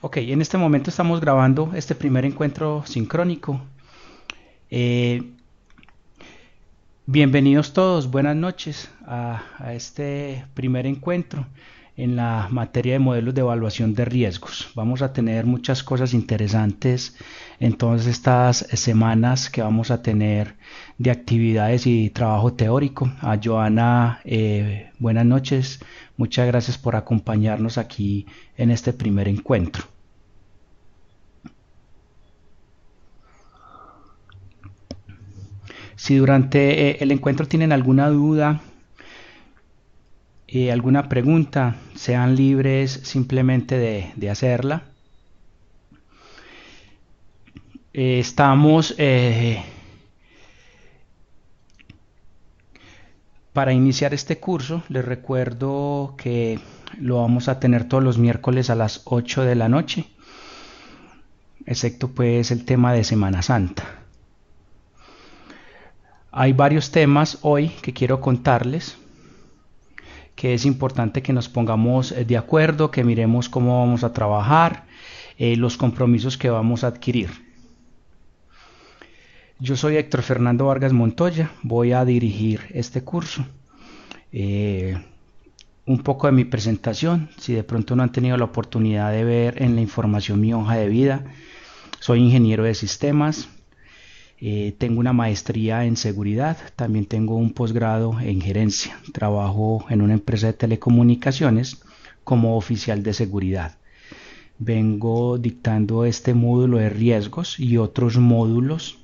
Ok, en este momento estamos grabando este primer encuentro sincrónico. Eh, Bienvenidos todos, buenas noches a este primer encuentro en la materia de modelos de evaluación de riesgos. Vamos a tener muchas cosas interesantes en todas estas semanas que vamos a tener de actividades y trabajo teórico. A Joana, buenas noches, muchas gracias por acompañarnos aquí en este primer encuentro. Si durante el encuentro tienen alguna duda, alguna pregunta, sean libres simplemente de hacerla. Estamos para iniciar este curso. Les recuerdo que lo vamos a tener todos los miércoles a las 8 de la noche, excepto pues el tema de Semana Santa. Hay varios temas hoy que quiero contarles, que es importante que nos pongamos de acuerdo, que miremos cómo vamos a trabajar, los compromisos que vamos a adquirir. Yo soy Héctor Fernando Vargas Montoya, voy a dirigir este curso. Un poco de mi presentación, si de pronto no han tenido la oportunidad de ver en la información mi hoja de vida, soy ingeniero de sistemas, tengo una maestría en seguridad, también tengo un posgrado en gerencia, trabajo en una empresa de telecomunicaciones como oficial de seguridad. Vengo dictando este módulo de riesgos y otros módulos,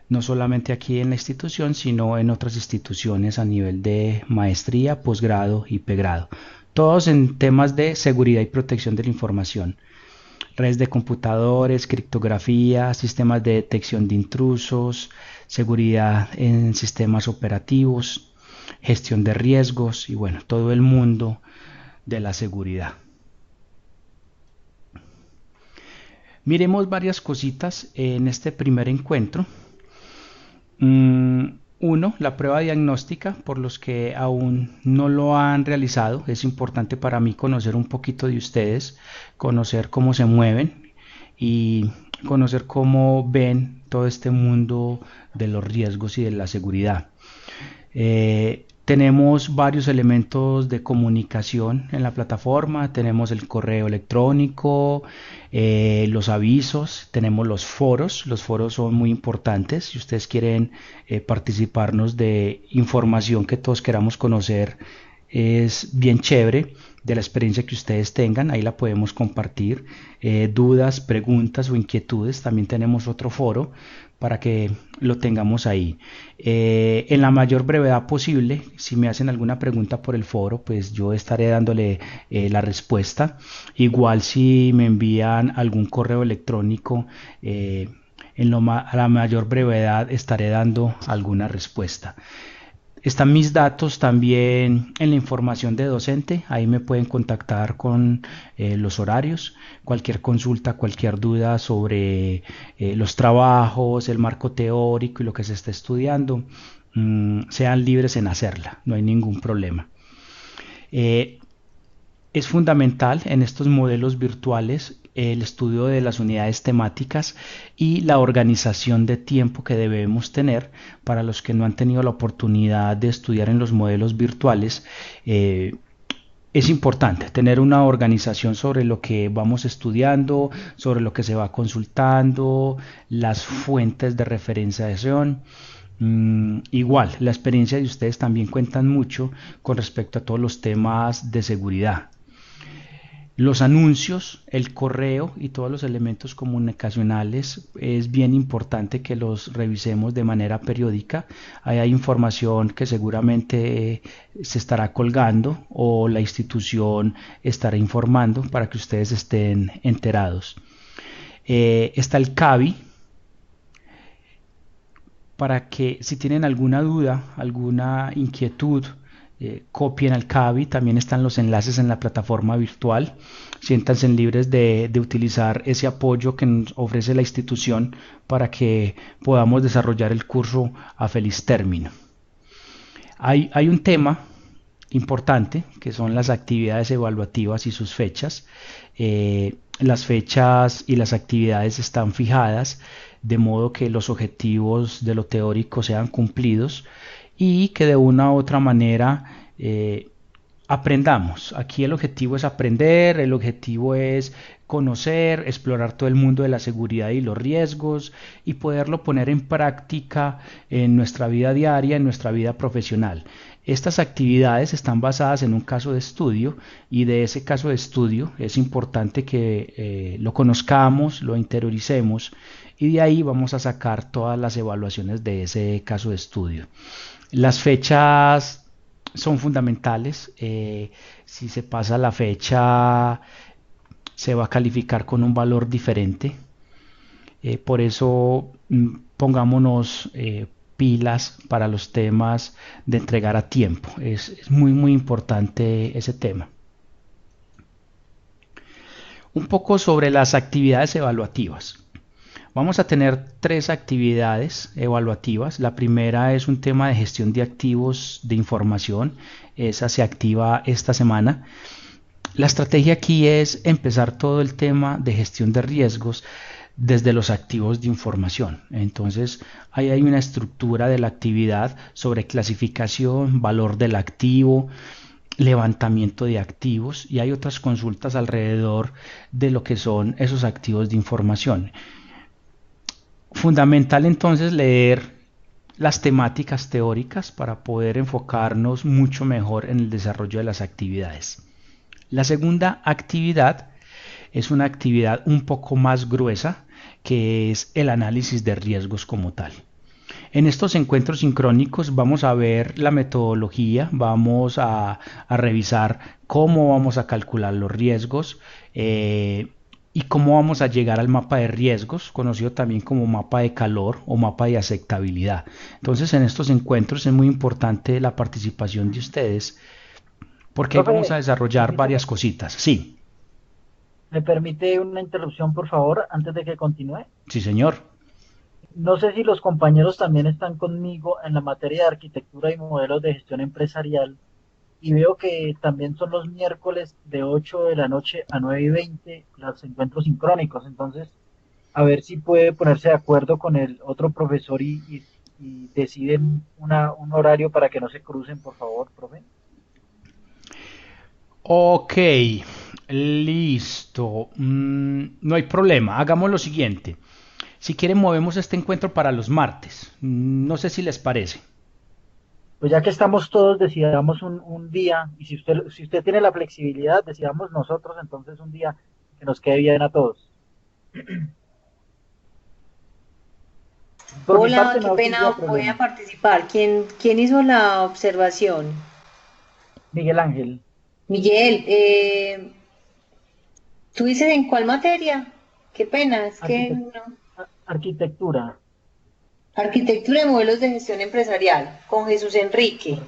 no solamente aquí en la institución, sino en otras instituciones a nivel de maestría, posgrado y pregrado. Todos en temas de seguridad y protección de la información. Redes de computadores, criptografía, sistemas de detección de intrusos, seguridad en sistemas operativos, gestión de riesgos y bueno, todo el mundo de la seguridad. Miremos varias cositas en este primer encuentro. Uno, la prueba diagnóstica, por los que aún no lo han realizado. Es importante para mí conocer un poquito de ustedes, conocer cómo se mueven y conocer cómo ven todo este mundo de los riesgos y de la seguridad. Tenemos varios elementos de comunicación en la plataforma, tenemos el correo electrónico, los avisos, tenemos los foros son muy importantes. Si ustedes quieren participarnos de información que todos queramos conocer, es bien chévere de la experiencia que ustedes tengan, ahí la podemos compartir, dudas, preguntas o inquietudes, también tenemos otro foro para que lo tengamos ahí. En la mayor brevedad posible, si me hacen alguna pregunta por el foro, pues yo estaré dándole la respuesta. Igual si me envían algún correo electrónico, a la mayor brevedad estaré dando alguna respuesta. Están mis datos también en la información de docente, ahí me pueden contactar con los horarios, cualquier consulta, cualquier duda sobre los trabajos, el marco teórico y lo que se está estudiando, sean libres en hacerla, no hay ningún problema. Es fundamental en estos modelos virtuales el estudio de las unidades temáticas y la organización de tiempo que debemos tener. Para los que no han tenido la oportunidad de estudiar en los modelos virtuales, es importante tener una organización sobre lo que vamos estudiando, sobre lo que se va consultando, las fuentes de referenciación. Igual, la experiencia de ustedes también cuentan mucho con respecto a todos los temas de seguridad. Los anuncios, el correo y todos los elementos comunicacionales es bien importante que los revisemos de manera periódica. Ahí hay información que seguramente se estará colgando o la institución estará informando para que ustedes estén enterados. Está el CABI, para que si tienen alguna duda, alguna inquietud, copien al CABI. También están los enlaces en la plataforma virtual. Siéntanse libres de utilizar ese apoyo que nos ofrece la institución para que podamos desarrollar el curso a feliz término. Hay un tema importante que son las actividades evaluativas y sus fechas. las fechas y las actividades están fijadas, de modo que los objetivos de lo teórico sean cumplidos y que de una u otra manera aprendamos. Aquí el objetivo es aprender, el objetivo es conocer, explorar todo el mundo de la seguridad y los riesgos y poderlo poner en práctica en nuestra vida diaria, en nuestra vida profesional. Estas actividades están basadas en un caso de estudio y de ese caso de estudio es importante que lo conozcamos, lo interioricemos y de ahí vamos a sacar todas las evaluaciones de ese caso de estudio. Las fechas son fundamentales. Si se pasa la fecha, se va a calificar con un valor diferente. Por eso pongámonos pilas para los temas de entregar a tiempo. Es muy, muy importante ese tema. Un poco sobre las actividades evaluativas. Vamos a tener 3 actividades evaluativas. La primera es un tema de gestión de activos de información. Esa se activa esta semana. La estrategia aquí es empezar todo el tema de gestión de riesgos desde los activos de información. Entonces, ahí hay una estructura de la actividad sobre clasificación, valor del activo, levantamiento de activos y hay otras consultas alrededor de lo que son esos activos de información. Fundamental entonces leer las temáticas teóricas para poder enfocarnos mucho mejor en el desarrollo de las actividades. La segunda actividad es una actividad un poco más gruesa, que es el análisis de riesgos como tal. En estos encuentros sincrónicos vamos a ver la metodología, vamos a revisar cómo vamos a calcular los riesgos y cómo vamos a llegar al mapa de riesgos, conocido también como mapa de calor o mapa de aceptabilidad. Entonces en estos encuentros es muy importante la participación de ustedes porque ahí vamos a desarrollar varias cositas. Sí. ¿Me permite una interrupción, por favor, antes de que continúe? Sí, señor. No sé si los compañeros también están conmigo en la materia de arquitectura y modelos de gestión empresarial y veo que también son los miércoles de 8 de la noche a 9:20 los encuentros sincrónicos. Entonces, a ver si puede ponerse de acuerdo con el otro profesor y deciden un horario para que no se crucen, por favor, profe. Ok, listo. No hay problema. Hagamos lo siguiente. Si quieren, movemos este encuentro para los martes. No sé si les parece. Pues ya que estamos todos, decidamos un día, y si usted tiene la flexibilidad, decidamos nosotros entonces un día que nos quede bien a todos. Por mi Hola, parte qué no tendría pena, voy a problema. participar. ¿Quién hizo la observación? Miguel Ángel, Miguel, ¿tú dices en cuál materia? Qué pena, es que arquitect- no. arquitectura, Arquitectura de modelos de gestión empresarial, con Jesús Enrique.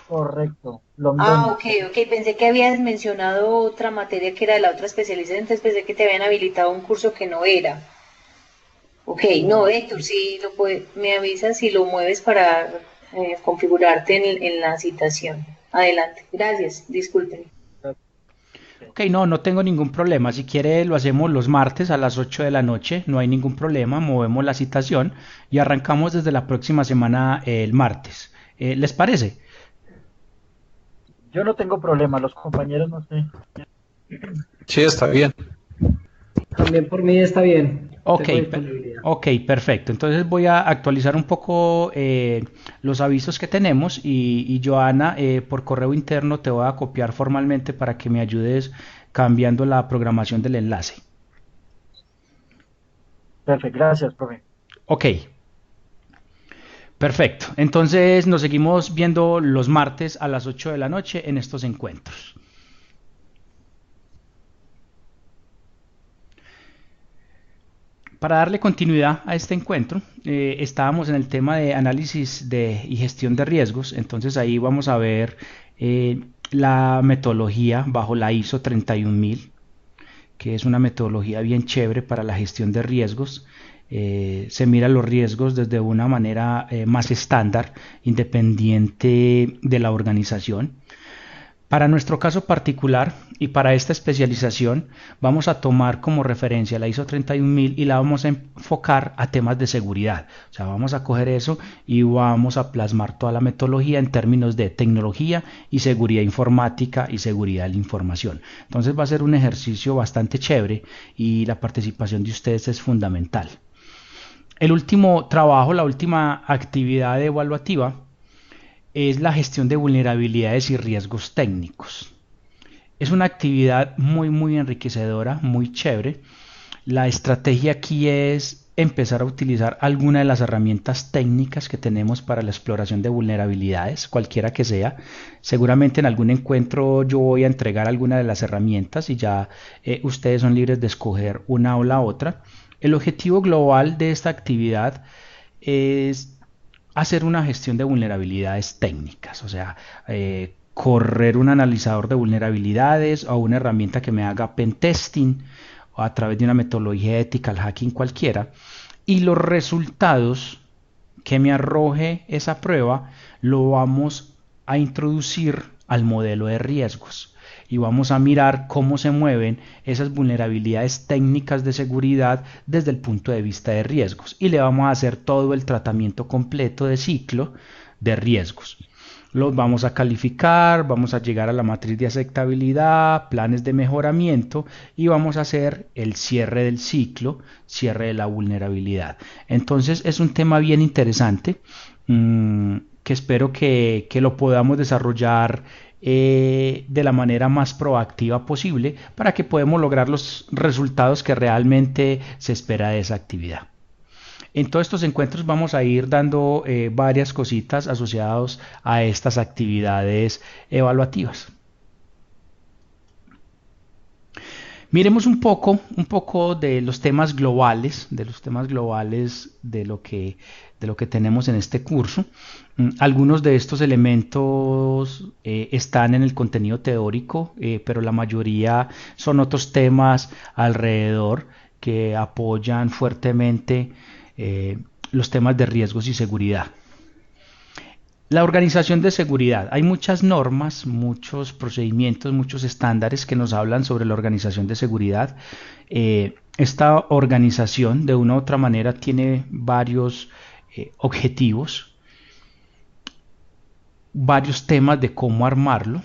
correcto, Ah, Londoño. ok, ok, pensé que habías mencionado otra materia que era de la otra especialidad, entonces pensé que te habían habilitado un curso que no era. Ok, no, No, Héctor, si me avisas si lo mueves para configurarte en la citación. Adelante, gracias, disculpen. Ok, no, no tengo ningún problema. Si quiere, lo hacemos los martes a las 8 de la noche. No hay ningún problema. Movemos la citación y arrancamos desde la próxima semana el martes. ¿Les parece? yo no tengo problema, los compañeros no sé. Sí, está bien. También por mí está bien. Ok, Tengo disponibilidad. ok, perfecto. Entonces voy a actualizar un poco los avisos que tenemos y Joana, por correo interno te voy a copiar formalmente para que me ayudes cambiando la programación del enlace. Perfecto, gracias, profe. Ok, perfecto. Entonces nos seguimos viendo los martes a las 8 de la noche en estos encuentros. Para darle continuidad a este encuentro, estábamos en el tema de análisis y gestión de riesgos, entonces ahí vamos a ver la metodología bajo la ISO 31000, que es una metodología bien chévere para la gestión de riesgos. Se mira los riesgos desde una manera más estándar, independiente de la organización. Para nuestro caso particular y para esta especialización vamos a tomar como referencia la ISO 31000 y la vamos a enfocar a temas de seguridad. O sea, vamos a coger eso y vamos a plasmar toda la metodología en términos de tecnología y seguridad informática y seguridad de la información. Entonces va a ser un ejercicio bastante chévere y la participación de ustedes es fundamental. El último trabajo, la última actividad evaluativa es la gestión de vulnerabilidades y riesgos técnicos. Es una actividad muy enriquecedora, muy chévere. La estrategia aquí es empezar a utilizar alguna de las herramientas técnicas que tenemos para la exploración de vulnerabilidades, cualquiera que sea. Seguramente en algún encuentro yo voy a entregar alguna de las herramientas y ya ustedes son libres de escoger una o la otra. El objetivo global de esta actividad es hacer una gestión de vulnerabilidades técnicas, o sea, correr un analizador de vulnerabilidades o una herramienta que me haga pentesting o a través de una metodología ética, el hacking cualquiera, y los resultados que me arroje esa prueba lo vamos a introducir al modelo de riesgos y vamos a mirar cómo se mueven esas vulnerabilidades técnicas de seguridad desde el punto de vista de riesgos y le vamos a hacer todo el tratamiento completo de ciclo de riesgos. Los vamos a calificar, vamos a llegar a la matriz de aceptabilidad, planes de mejoramiento y vamos a hacer el cierre del ciclo, cierre de la vulnerabilidad. Entonces es un tema bien interesante que espero que lo podamos desarrollar de la manera más proactiva posible para que podamos lograr los resultados que realmente se espera de esa actividad. En todos estos encuentros vamos a ir dando varias cositas asociadas a estas actividades evaluativas. Miremos un poco de los temas globales, de lo que tenemos en este curso. Algunos de estos elementos están en el contenido teórico, pero la mayoría son otros temas alrededor que apoyan fuertemente los temas de riesgos y seguridad. La organización de seguridad. Hay muchas normas, muchos procedimientos, muchos estándares que nos hablan sobre la organización de seguridad. Esta organización de una u otra manera tiene varios objetivos, varios temas de cómo armarlo.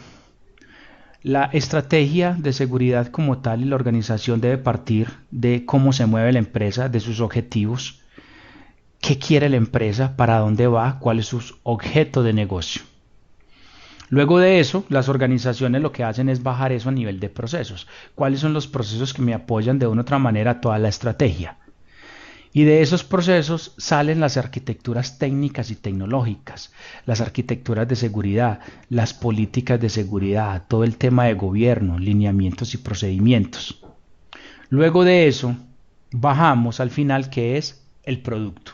La estrategia de seguridad como tal y la organización debe partir de cómo se mueve la empresa, de sus objetivos. ¿Qué quiere la empresa? ¿Para dónde va? ¿Cuál es su objeto de negocio? Luego de eso, las organizaciones lo que hacen es bajar eso a nivel de procesos. ¿Cuáles son los procesos que me apoyan de una u otra manera toda la estrategia? Y de esos procesos salen las arquitecturas técnicas y tecnológicas, las arquitecturas de seguridad, las políticas de seguridad, todo el tema de gobierno, lineamientos y procedimientos. Luego de eso, bajamos al final, que es el producto.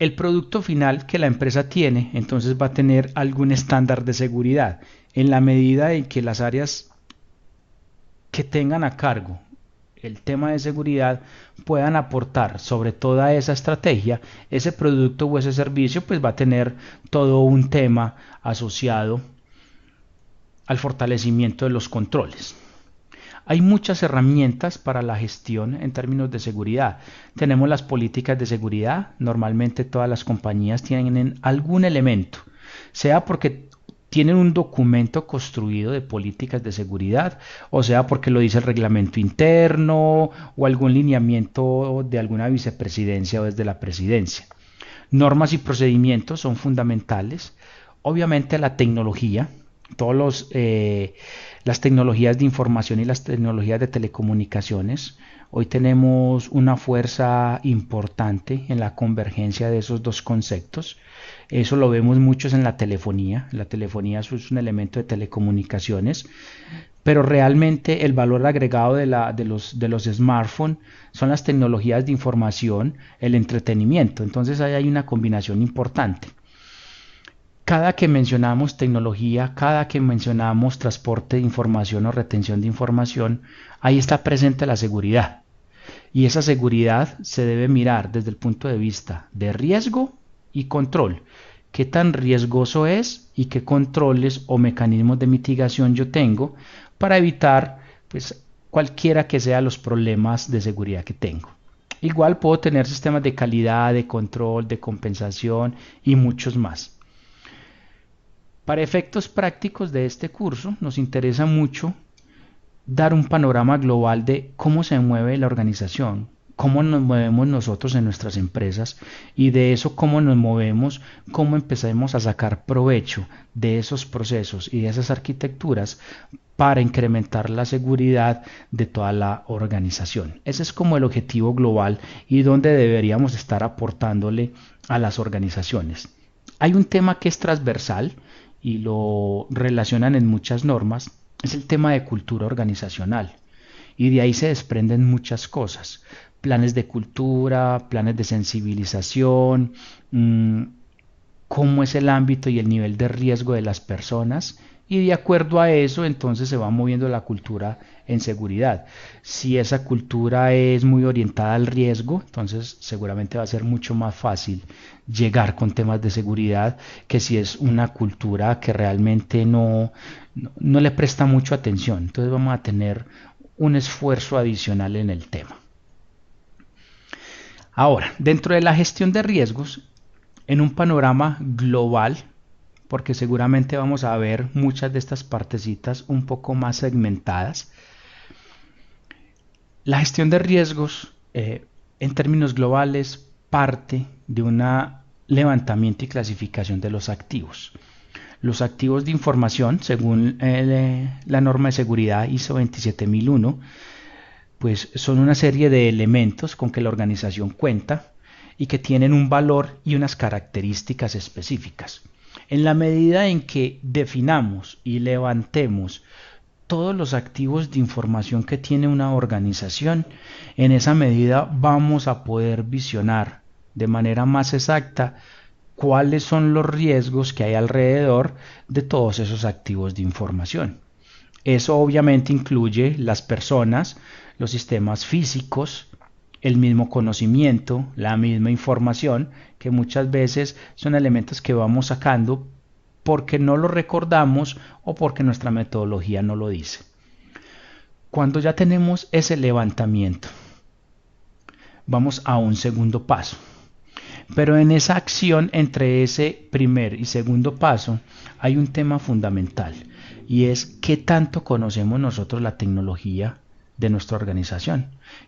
El producto final que la empresa tiene, entonces va a tener algún estándar de seguridad en la medida en que las áreas que tengan a cargo el tema de seguridad puedan aportar sobre toda esa estrategia. Ese producto o ese servicio pues va a tener todo un tema asociado al fortalecimiento de los controles. Hay muchas herramientas para la gestión en términos de seguridad. Tenemos las políticas de seguridad. Normalmente todas las compañías tienen algún elemento, sea porque tienen un documento construido de políticas de seguridad, o sea porque lo dice el reglamento interno o algún lineamiento de alguna vicepresidencia o desde la presidencia. Normas y procedimientos son fundamentales. Obviamente la tecnología, las tecnologías de información y las tecnologías de telecomunicaciones. Hoy tenemos una fuerza importante en la convergencia de esos dos conceptos. Eso lo vemos muchos en la telefonía. La telefonía es un elemento de telecomunicaciones, pero realmente el valor agregado de los smartphones son las tecnologías de información, el entretenimiento. Entonces ahí hay una combinación importante. Cada que mencionamos tecnología, cada que mencionamos transporte de información o retención de información, ahí está presente la seguridad. Y esa seguridad se debe mirar desde el punto de vista de riesgo y control. qué tan riesgoso es y qué controles o mecanismos de mitigación yo tengo para evitar pues, cualquiera que sea los problemas de seguridad que tengo. Igual puedo tener sistemas de calidad, de control, de compensación y muchos más. Para efectos prácticos de este curso nos interesa mucho dar un panorama global de cómo se mueve la organización, cómo nos movemos nosotros en nuestras empresas y de eso cómo nos movemos, cómo empezamos a sacar provecho de esos procesos y de esas arquitecturas para incrementar la seguridad de toda la organización. Ese es como el objetivo global y donde deberíamos estar aportándole a las organizaciones. Hay un tema que es transversal y lo relacionan en muchas normas, es el tema de cultura organizacional. Y de ahí se desprenden muchas cosas. Planes de cultura, planes de sensibilización, cómo es el ámbito y el nivel de riesgo de las personas. Y de acuerdo a eso, entonces se va moviendo la cultura en seguridad. Si esa cultura es muy orientada al riesgo, entonces seguramente va a ser mucho más fácil llegar con temas de seguridad que si es una cultura que realmente no le presta mucho atención. Entonces vamos a tener un esfuerzo adicional en el tema. Ahora, dentro de la gestión de riesgos, en un panorama global, porque seguramente vamos a ver muchas de estas partecitas un poco más segmentadas, la gestión de riesgos en términos globales parte de un levantamiento y clasificación de los activos. Los activos de información, según la norma de seguridad ISO 27001, pues son una serie de elementos con que la organización cuenta y que tienen un valor y unas características específicas. En la medida en que definamos y levantemos todos los activos de información que tiene una organización, en esa medida vamos a poder visionar de manera más exacta cuáles son los riesgos que hay alrededor de todos esos activos de información. Eso obviamente incluye las personas, los sistemas físicos, el mismo conocimiento, la misma información, que muchas veces son elementos que vamos sacando porque no lo recordamos o porque nuestra metodología no lo dice. Cuando ya tenemos ese levantamiento, vamos a un segundo paso. Pero en esa acción entre ese primer y segundo paso hay un tema fundamental y es qué tanto conocemos nosotros la tecnología de nuestra organización,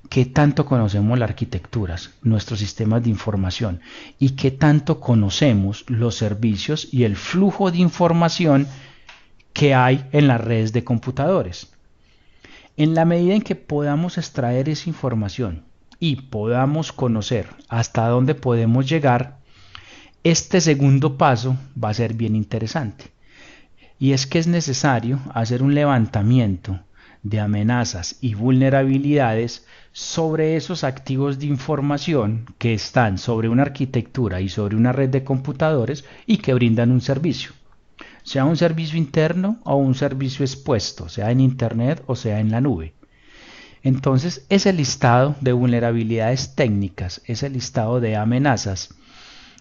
qué tanto conocemos las arquitecturas, nuestros sistemas de información y qué tanto conocemos los servicios y el flujo de información que hay en las redes de computadores. En la medida en que podamos extraer esa información y podamos conocer hasta dónde podemos llegar, este segundo paso va a ser bien interesante. Y es que es necesario hacer un levantamiento de amenazas y vulnerabilidades sobre esos activos de información que están sobre una arquitectura y sobre una red de computadores y que brindan un servicio. Sea un servicio interno o un servicio expuesto, sea en internet o sea en la nube. Entonces, ese listado de vulnerabilidades técnicas, ese listado de amenazas,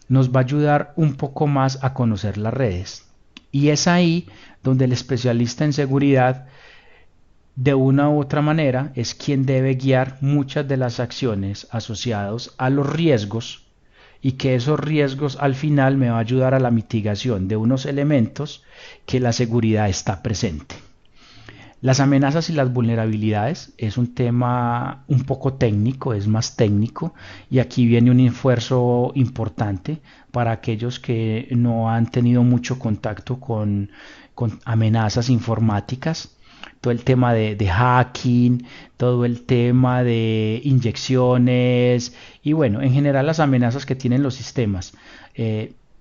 nos va a ayudar un poco más a conocer las redes. Y es ahí donde el especialista en seguridad, de una u otra manera, es quien debe guiar muchas de las acciones asociadas a los riesgos y que esos riesgos al final me va a ayudar a la mitigación de unos elementos que la seguridad está presente. Las amenazas y las vulnerabilidades es un tema un poco técnico, es más técnico y aquí viene un esfuerzo importante para aquellos que no han tenido mucho contacto con amenazas informáticas. Todo el tema de hacking, todo el tema de inyecciones y bueno, en general las amenazas que tienen los sistemas.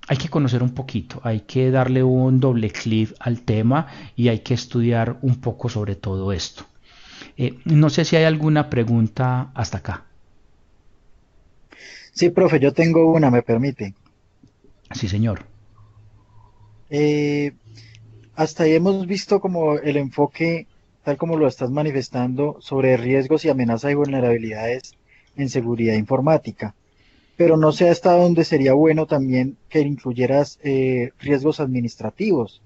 Hay que conocer un poquito, hay que darle un doble clic al tema y hay que estudiar un poco sobre todo esto. No sé si hay alguna pregunta hasta acá. Sí, profe, yo tengo una, me permite. Sí, señor. Hasta ahí hemos visto como el enfoque, tal como lo estás manifestando, sobre riesgos y amenazas y vulnerabilidades en seguridad informática. pero no sé hasta dónde sería bueno también que incluyeras riesgos administrativos.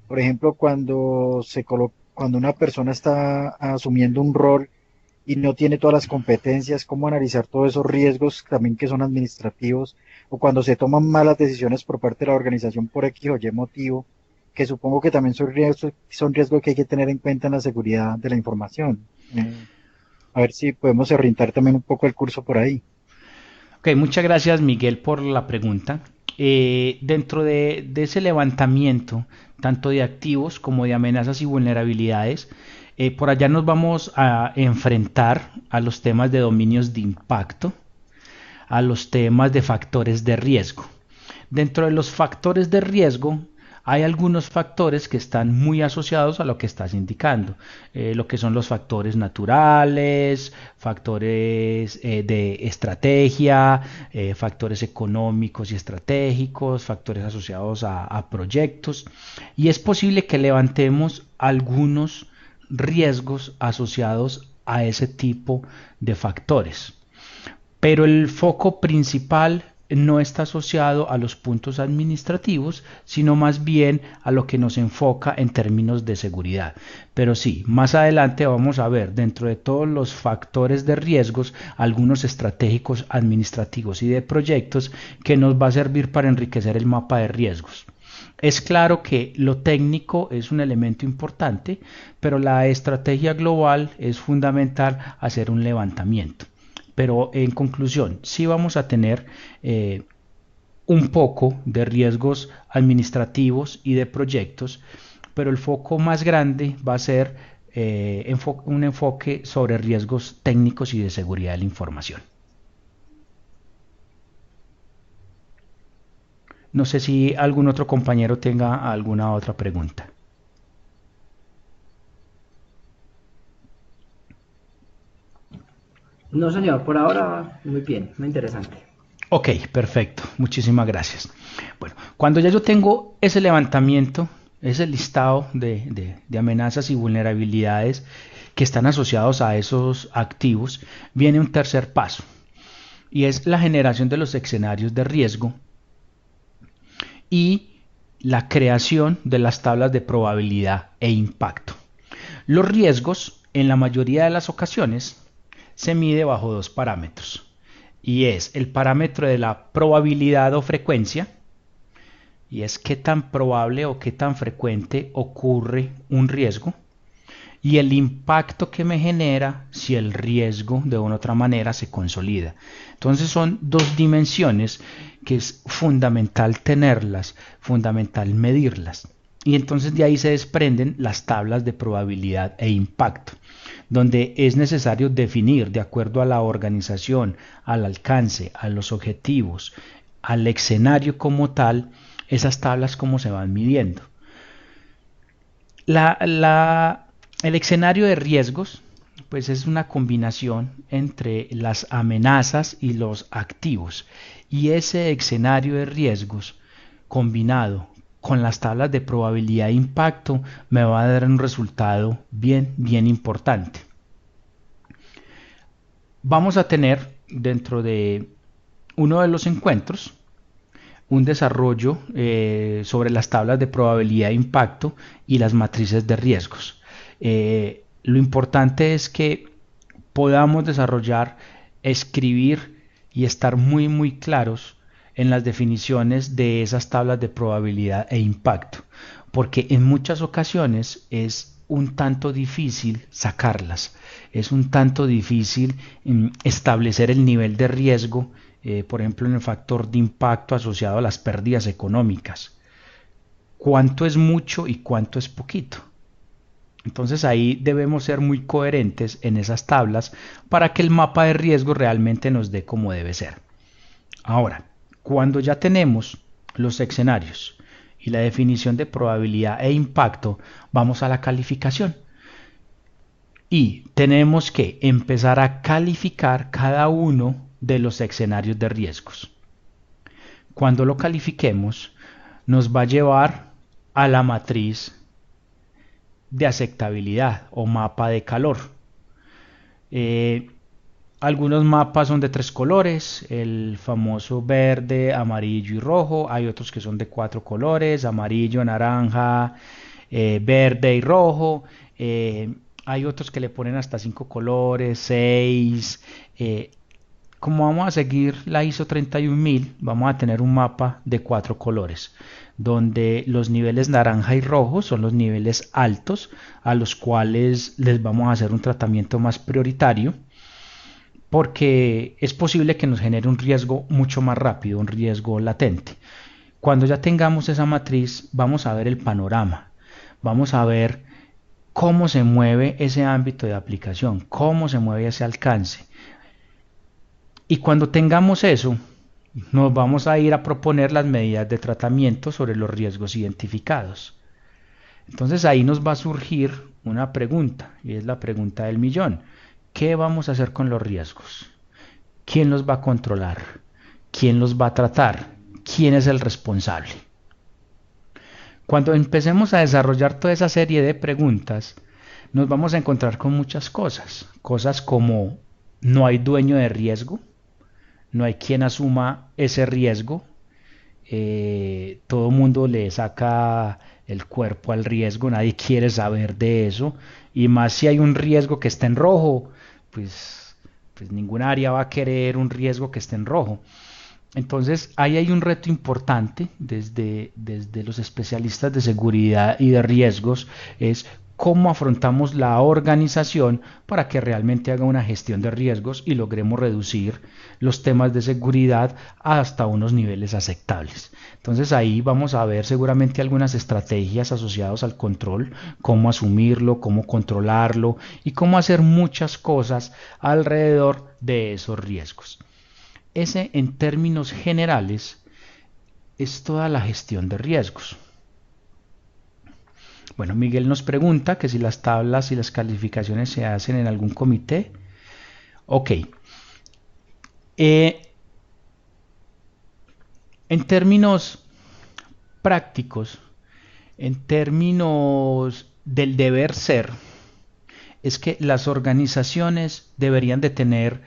Por ejemplo, cuando una persona está asumiendo un rol y no tiene todas las competencias, cómo analizar todos esos riesgos también que son administrativos, o cuando se toman malas decisiones por parte de la organización por X o Y motivo, que supongo que también son riesgos que hay que tener en cuenta en la seguridad de la información. A ver si podemos orientar también un poco el curso por ahí. Ok, muchas gracias Miguel por la pregunta. Dentro de ese levantamiento, tanto de activos como de amenazas y vulnerabilidades, por allá nos vamos a enfrentar a los temas de dominios de impacto, a los temas de factores de riesgo. Dentro de los factores de riesgo hay algunos factores que están muy asociados a lo que estás indicando, lo que son los factores naturales, factores de estrategia, factores económicos y estratégicos, factores asociados a proyectos, y es posible que levantemos algunos riesgos asociados a ese tipo de factores. Pero el foco principal no está asociado a los puntos administrativos, sino más bien a lo que nos enfoca en términos de seguridad. Pero sí, más adelante vamos a ver dentro de todos los factores de riesgos algunos estratégicos administrativos y de proyectos que nos va a servir para enriquecer el mapa de riesgos. Es claro que lo técnico es un elemento importante, pero la estrategia global es fundamental hacer un levantamiento. Pero en conclusión, sí vamos a tener un poco de riesgos administrativos y de proyectos, pero el foco más grande va a ser un enfoque sobre riesgos técnicos y de seguridad de la información. No sé si algún otro compañero tenga alguna otra pregunta. No, señor, por ahora muy bien, muy interesante. Ok, perfecto. Muchísimas gracias. Bueno, cuando ya yo tengo ese levantamiento, ese listado de amenazas y vulnerabilidades que están asociados a esos activos, viene un tercer paso y es la generación de los escenarios de riesgo y la creación de las tablas de probabilidad e impacto. Los riesgos, en la mayoría de las ocasiones, se mide bajo dos parámetros y es el parámetro de la probabilidad o frecuencia, y es qué tan probable o qué tan frecuente ocurre un riesgo, y el impacto que me genera si el riesgo de una u otra manera se consolida. Entonces son dos dimensiones que es fundamental tenerlas, fundamental medirlas. Y entonces de ahí se desprenden las tablas de probabilidad e impacto, donde es necesario definir de acuerdo a la organización, al alcance, a los objetivos, al escenario como tal, esas tablas cómo se van midiendo. El escenario de riesgos pues es una combinación entre las amenazas y los activos, y ese escenario de riesgos combinado con las tablas de probabilidad de impacto me va a dar un resultado bien importante. Vamos a tener dentro de uno de los encuentros un desarrollo sobre las tablas de probabilidad de impacto y las matrices de riesgos. Lo importante es que podamos desarrollar, escribir y estar muy claros en las definiciones de esas tablas de probabilidad e impacto, porque en muchas ocasiones es un tanto difícil sacarlas, es un tanto difícil establecer el nivel de riesgo, por ejemplo en el factor de impacto asociado a las pérdidas económicas. ¿Cuánto es mucho y cuánto es poquito? Entonces ahí debemos ser muy coherentes en esas tablas para que el mapa de riesgo realmente nos dé como debe ser. Ahora, cuando ya tenemos los escenarios y la definición de probabilidad e impacto, vamos a la calificación. Y tenemos que empezar a calificar cada uno de los escenarios de riesgos. Cuando lo califiquemos, nos va a llevar a la matriz de aceptabilidad o mapa de calor. Algunos mapas son de 3 colores, el famoso verde, amarillo y rojo. Hay otros que son de 4 colores, amarillo, naranja, verde y rojo. Hay otros que le ponen hasta 5 colores, 6. Como vamos a seguir la ISO 31000, vamos a tener un mapa de 4 colores, donde los niveles naranja y rojo son los niveles altos, a los cuales les vamos a hacer un tratamiento más prioritario, porque es posible que nos genere un riesgo mucho más rápido, un riesgo latente. Cuando ya tengamos esa matriz, vamos a ver el panorama, vamos a ver cómo se mueve ese ámbito de aplicación, cómo se mueve ese alcance. Y cuando tengamos eso, nos vamos a ir a proponer las medidas de tratamiento sobre los riesgos identificados. Entonces ahí nos va a surgir una pregunta, y es la pregunta del millón. ¿Qué vamos a hacer con los riesgos? ¿Quién los va a controlar? ¿Quién los va a tratar? ¿Quién es el responsable? Cuando empecemos a desarrollar toda esa serie de preguntas, nos vamos a encontrar con muchas cosas. Cosas como no hay dueño de riesgo, no hay quien asuma ese riesgo, todo el mundo le saca el cuerpo al riesgo, nadie quiere saber de eso, y más si hay un riesgo que está en rojo, pues ningún área va a querer un riesgo que esté en rojo. Entonces ahí hay un reto importante desde los especialistas de seguridad y de riesgos, es cómo afrontamos la organización para que realmente haga una gestión de riesgos y logremos reducir los temas de seguridad hasta unos niveles aceptables. Entonces ahí vamos a ver seguramente algunas estrategias asociadas al control, cómo asumirlo, cómo controlarlo y cómo hacer muchas cosas alrededor de esos riesgos. Ese, en términos generales, es toda la gestión de riesgos. Bueno, Miguel nos pregunta que si las tablas y las calificaciones se hacen en algún comité. Ok. En términos prácticos, en términos del deber ser, es que las organizaciones deberían de tener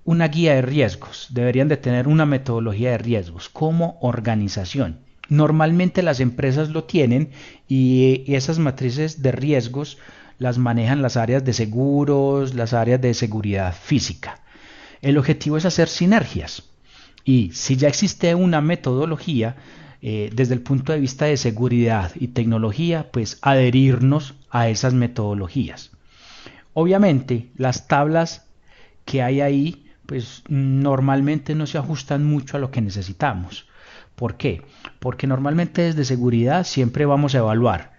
una guía de riesgos, deberían de tener una metodología de riesgos como organización. Normalmente las empresas lo tienen y esas matrices de riesgos las manejan las áreas de seguros, las áreas de seguridad física. El objetivo es hacer sinergias y si ya existe una metodología desde el punto de vista de seguridad y tecnología, pues adherirnos a esas metodologías. Obviamente las tablas que hay ahí pues normalmente no se ajustan mucho a lo que necesitamos. ¿Por qué? Porque normalmente desde seguridad siempre vamos a evaluar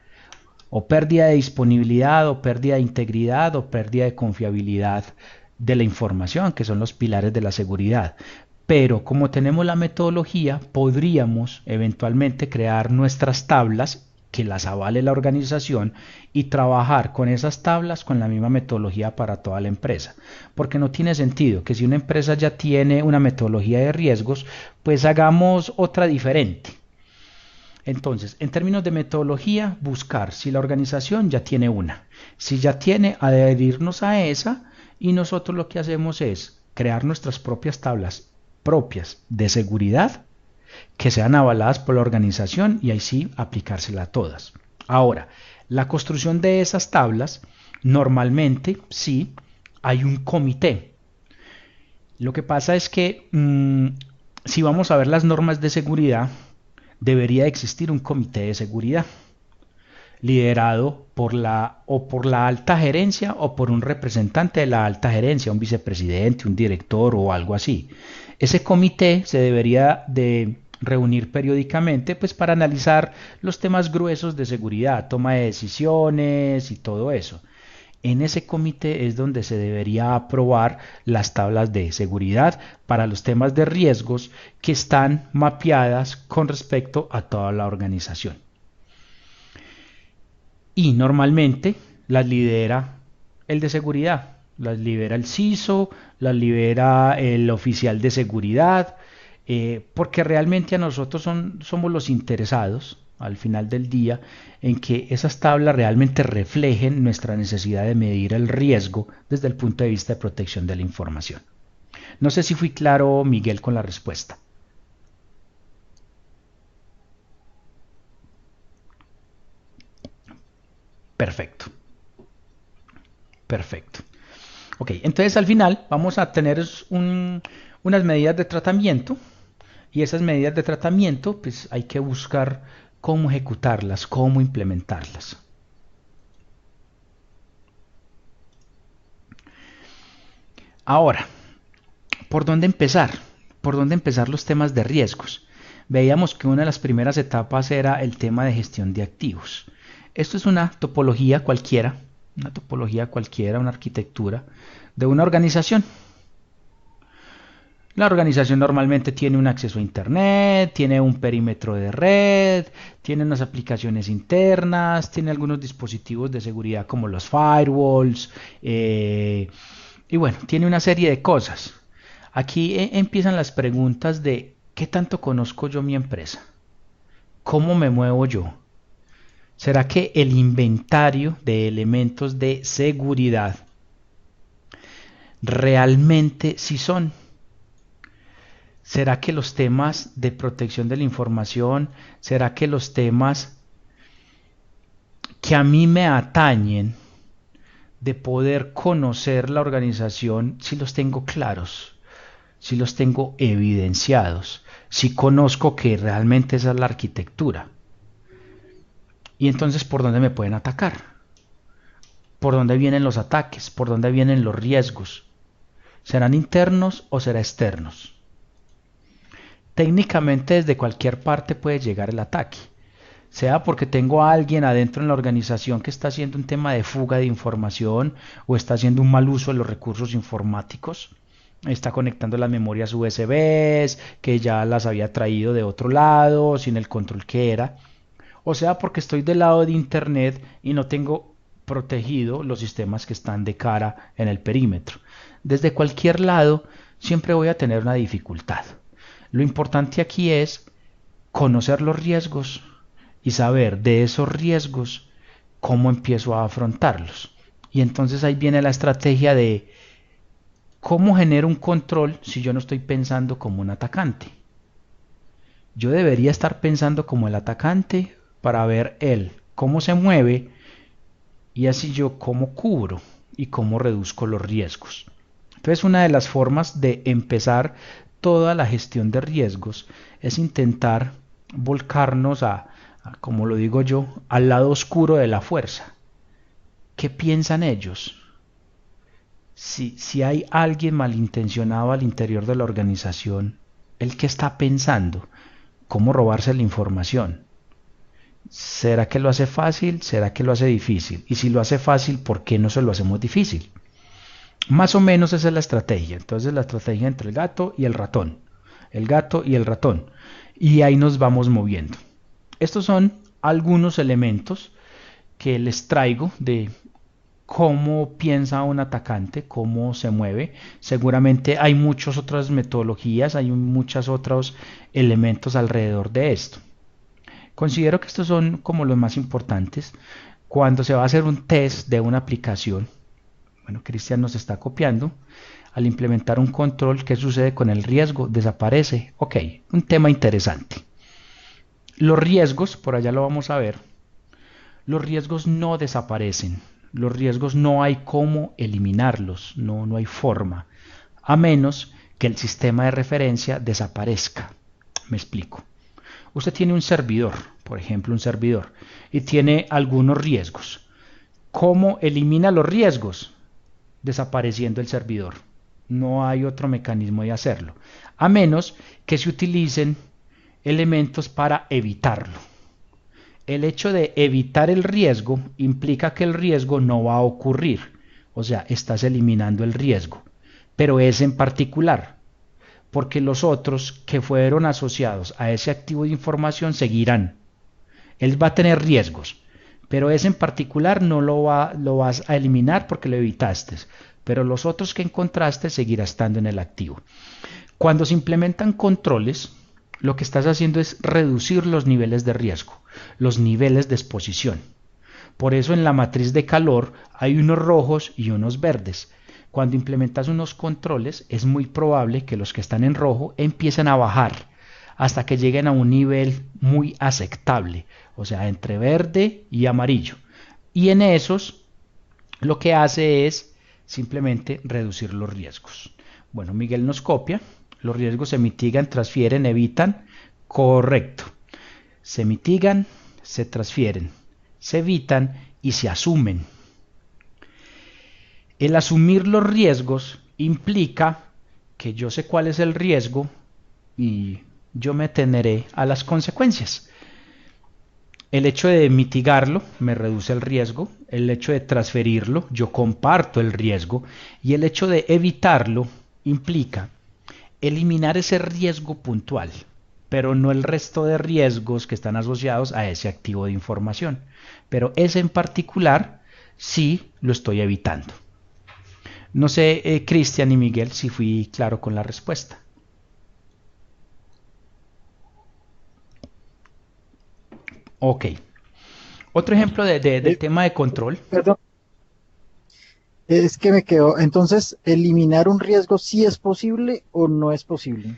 o pérdida de disponibilidad, o pérdida de integridad, o pérdida de confiabilidad de la información, que son los pilares de la seguridad. Pero como tenemos la metodología, podríamos eventualmente crear nuestras tablas que las avale la organización y trabajar con esas tablas con la misma metodología para toda la empresa, porque no tiene sentido que si una empresa ya tiene una metodología de riesgos, pues hagamos otra diferente. Entonces, en términos de metodología, buscar si la organización ya tiene una, si ya tiene, adherirnos a esa, y nosotros lo que hacemos es crear nuestras propias tablas propias de seguridad que sean avaladas por la organización y ahí sí aplicársela a todas. Ahora, la construcción de esas tablas, normalmente sí hay un comité. Lo que pasa es que si vamos a ver las normas de seguridad, debería existir un comité de seguridad liderado por la alta gerencia o por un representante de la alta gerencia, un vicepresidente, un director o algo así. Ese comité se debería de reunir periódicamente pues para analizar los temas gruesos de seguridad, toma de decisiones y todo eso. En ese comité es donde se debería aprobar las tablas de seguridad para los temas de riesgos que están mapeadas con respecto a toda la organización. Y normalmente las lidera el de seguridad, las lidera el CISO, las lidera el oficial de seguridad, porque realmente a nosotros somos los interesados al final del día en que esas tablas realmente reflejen nuestra necesidad de medir el riesgo desde el punto de vista de protección de la información. No sé si fui claro, Miguel, con la respuesta. Perfecto. Perfecto. Ok, entonces al final vamos a tener unas medidas de tratamiento, y esas medidas de tratamiento pues hay que buscar cómo ejecutarlas, cómo implementarlas. Ahora, ¿por dónde empezar? ¿Por dónde empezar los temas de riesgos? Veíamos que una de las primeras etapas era el tema de gestión de activos. Esto es una topología cualquiera, una arquitectura de una organización. La organización normalmente tiene un acceso a Internet, tiene un perímetro de red, tiene unas aplicaciones internas, tiene algunos dispositivos de seguridad como los firewalls, y bueno, tiene una serie de cosas. Aquí empiezan las preguntas de ¿qué tanto conozco yo mi empresa? ¿Cómo me muevo yo? ¿Será que el inventario de elementos de seguridad realmente sí son? ¿Será que los temas de protección de la información, será que los temas que a mí me atañen de poder conocer la organización, si los tengo claros, si los tengo evidenciados, si conozco que realmente esa es la arquitectura? Y entonces, ¿por dónde me pueden atacar? ¿Por dónde vienen los ataques? ¿Por dónde vienen los riesgos? ¿Serán internos o serán externos? Técnicamente desde cualquier parte puede llegar el ataque, sea porque tengo a alguien adentro en la organización que está haciendo un tema de fuga de información o está haciendo un mal uso de los recursos informáticos, está conectando las memorias USB que ya las había traído de otro lado sin el control que era, o sea porque estoy del lado de Internet y no tengo protegido los sistemas que están de cara en el perímetro. Desde cualquier lado siempre voy a tener una dificultad. Lo importante aquí es conocer los riesgos y saber de esos riesgos cómo empiezo a afrontarlos. Y entonces ahí viene la estrategia de cómo genero un control si yo no estoy pensando como un atacante. Yo debería estar pensando como el atacante para ver él cómo se mueve y así yo cómo cubro y cómo reduzco los riesgos. Entonces una de las formas de empezar toda la gestión de riesgos es intentar volcarnos como lo digo yo, al lado oscuro de la fuerza. ¿Qué piensan ellos? Si hay alguien malintencionado al interior de la organización, ¿el qué está pensando? ¿Cómo robarse la información? ¿Será que lo hace fácil? ¿Será que lo hace difícil? Y si lo hace fácil, ¿por qué no se lo hacemos difícil? Más o menos esa es la estrategia. Entonces la estrategia entre el gato y el ratón. El gato y el ratón. Y ahí nos vamos moviendo. Estos son algunos elementos que les traigo de cómo piensa un atacante, cómo se mueve. Seguramente hay muchas otras metodologías, hay muchos otros elementos alrededor de esto. Considero que estos son como los más importantes. Cuando se va a hacer un test de una aplicación, bueno, Cristian nos está copiando. Al implementar un control, ¿qué sucede con el riesgo? Desaparece. Ok, un tema interesante. Los riesgos, por allá lo vamos a ver, los riesgos no desaparecen. Los riesgos no hay cómo eliminarlos, no hay forma, a menos que el sistema de referencia desaparezca. Me explico. Usted tiene un servidor, por ejemplo un servidor, y tiene algunos riesgos. ¿Cómo elimina los riesgos? Desapareciendo el servidor. No hay otro mecanismo de hacerlo, a menos que se utilicen elementos para evitarlo. El hecho de evitar el riesgo implica que el riesgo no va a ocurrir, o sea, estás eliminando el riesgo, pero ese en particular, porque los otros que fueron asociados a ese activo de información seguirán. Él va a tener riesgos, pero ese en particular no lo vas a eliminar porque lo evitaste, pero los otros que encontraste seguirá estando en el activo. Cuando se implementan controles, lo que estás haciendo es reducir los niveles de riesgo. los niveles de exposición. Por eso en la matriz de calor hay unos rojos y unos verdes. Cuando implementas unos controles, es muy probable que los que están en rojo empiecen a bajar hasta que lleguen a un nivel muy aceptable, o sea, entre verde y amarillo. Y en esos lo que hace es simplemente reducir los riesgos. Bueno, Miguel nos copia. Los riesgos se mitigan, transfieren, evitan. Correcto. Se mitigan, se transfieren, se evitan y se asumen. El asumir los riesgos implica que yo sé cuál es el riesgo y yo me ateneré a las consecuencias. El hecho de mitigarlo me reduce el riesgo, el hecho de transferirlo, yo comparto el riesgo, y el hecho de evitarlo implica eliminar ese riesgo puntual, pero no el resto de riesgos que están asociados a ese activo de información. Pero ese en particular sí lo estoy evitando. No sé, Cristian y Miguel, si fui claro con la respuesta. Ok. Otro ejemplo del tema de control. Perdón, es que me quedo. Entonces, ¿eliminar un riesgo sí es posible o no es posible?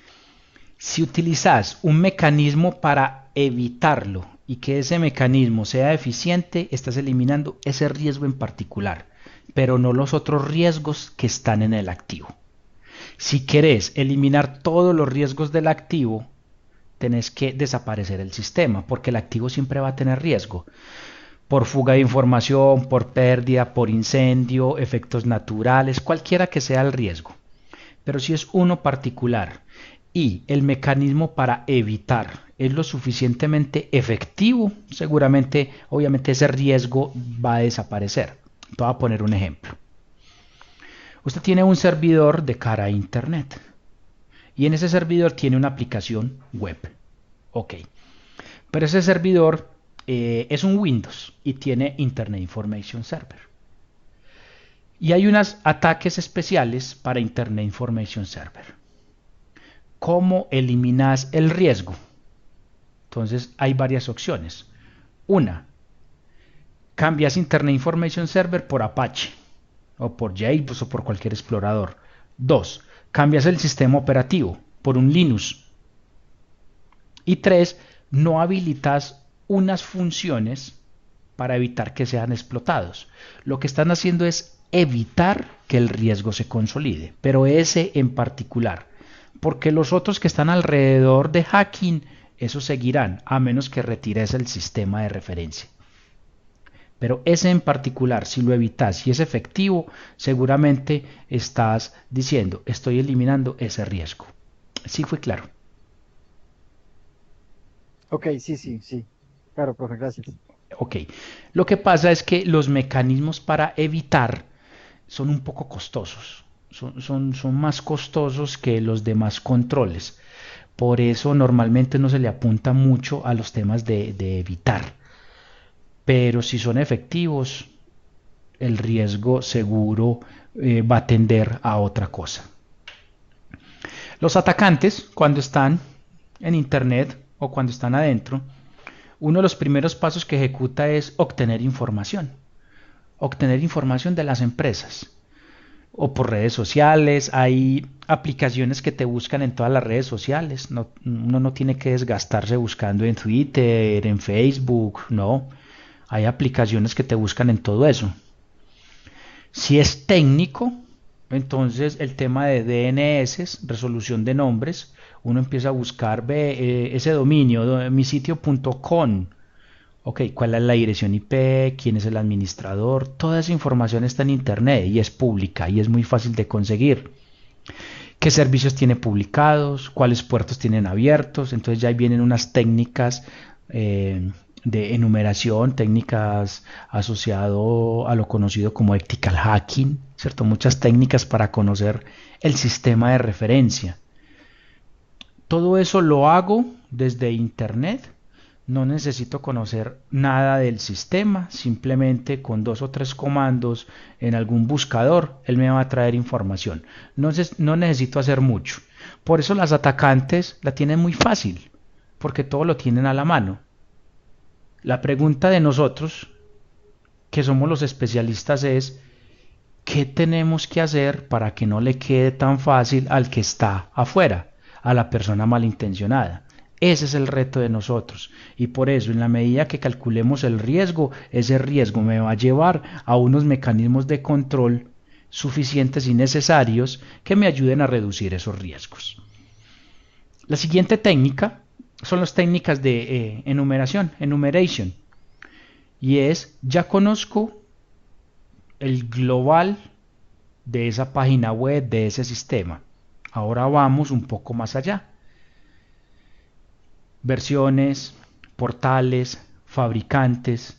Si utilizas un mecanismo para evitarlo y que ese mecanismo sea eficiente, estás eliminando ese riesgo en particular, pero no los otros riesgos que están en el activo. Si querés eliminar todos los riesgos del activo, tenés que desaparecer el sistema, porque el activo siempre va a tener riesgo. Por fuga de información, por pérdida, por incendio, efectos naturales, cualquiera que sea el riesgo. Pero si es uno particular y el mecanismo para evitar es lo suficientemente efectivo, seguramente, obviamente ese riesgo va a desaparecer. Te voy a poner un ejemplo. Usted tiene un servidor de cara a Internet y en ese servidor tiene una aplicación web. Ok. Pero ese servidor es un Windows y tiene Internet Information Server. Y hay unos ataques especiales para Internet Information Server. ¿Cómo eliminas el riesgo? Entonces hay varias opciones. Una, cambias Internet Information Server por Apache o por JBoss o por cualquier explorador. Dos, cambias el sistema operativo por un Linux. Y tres, no habilitas unas funciones para evitar que sean explotados. Lo que están haciendo es evitar que el riesgo se consolide, pero ese en particular, porque los otros que están alrededor de hacking, esos seguirán, a menos que retires el sistema de referencia. Pero ese en particular, si lo evitas y es efectivo, seguramente estás diciendo, estoy eliminando ese riesgo. ¿Sí fue claro? Ok, sí. Claro, profe, gracias. Ok. Lo que pasa es que los mecanismos para evitar son un poco costosos. Son más costosos que los demás controles. Por eso normalmente no se le apunta mucho a los temas de evitar. Pero si son efectivos, el riesgo seguro va a tender a otra cosa. Los atacantes, cuando están en Internet o cuando están adentro, uno de los primeros pasos que ejecuta es obtener información. Obtener información de las empresas. O por redes sociales, hay aplicaciones que te buscan en todas las redes sociales. Uno no tiene que desgastarse buscando en Twitter, en Facebook, no. Hay aplicaciones que te buscan en todo eso. Si es técnico, entonces el tema de DNS, resolución de nombres, uno empieza a buscar ese dominio, misitio.com. Ok, ¿cuál es la dirección IP? ¿Quién es el administrador? Toda esa información está en Internet y es pública y es muy fácil de conseguir. ¿Qué servicios tiene publicados? ¿Cuáles puertos tienen abiertos? Entonces ya vienen unas técnicas de enumeración, técnicas asociado a lo conocido como ethical hacking, ¿cierto? Muchas técnicas para conocer el sistema de referencia. Todo eso lo hago desde Internet. No necesito conocer nada del sistema, simplemente con 2 o 3 comandos en algún buscador, él me va a traer información. No necesito hacer mucho. Por eso las atacantes la tienen muy fácil, porque todo lo tienen a la mano. La pregunta de nosotros, que somos los especialistas, es ¿qué tenemos que hacer para que no le quede tan fácil al que está afuera, a la persona malintencionada? Ese es el reto de nosotros y por eso en la medida que calculemos el riesgo, ese riesgo me va a llevar a unos mecanismos de control suficientes y necesarios que me ayuden a reducir esos riesgos. La siguiente técnica son las técnicas de enumeration, y es, ya conozco el global de esa página web, de ese sistema. Ahora vamos un poco más allá. Versiones, portales, fabricantes.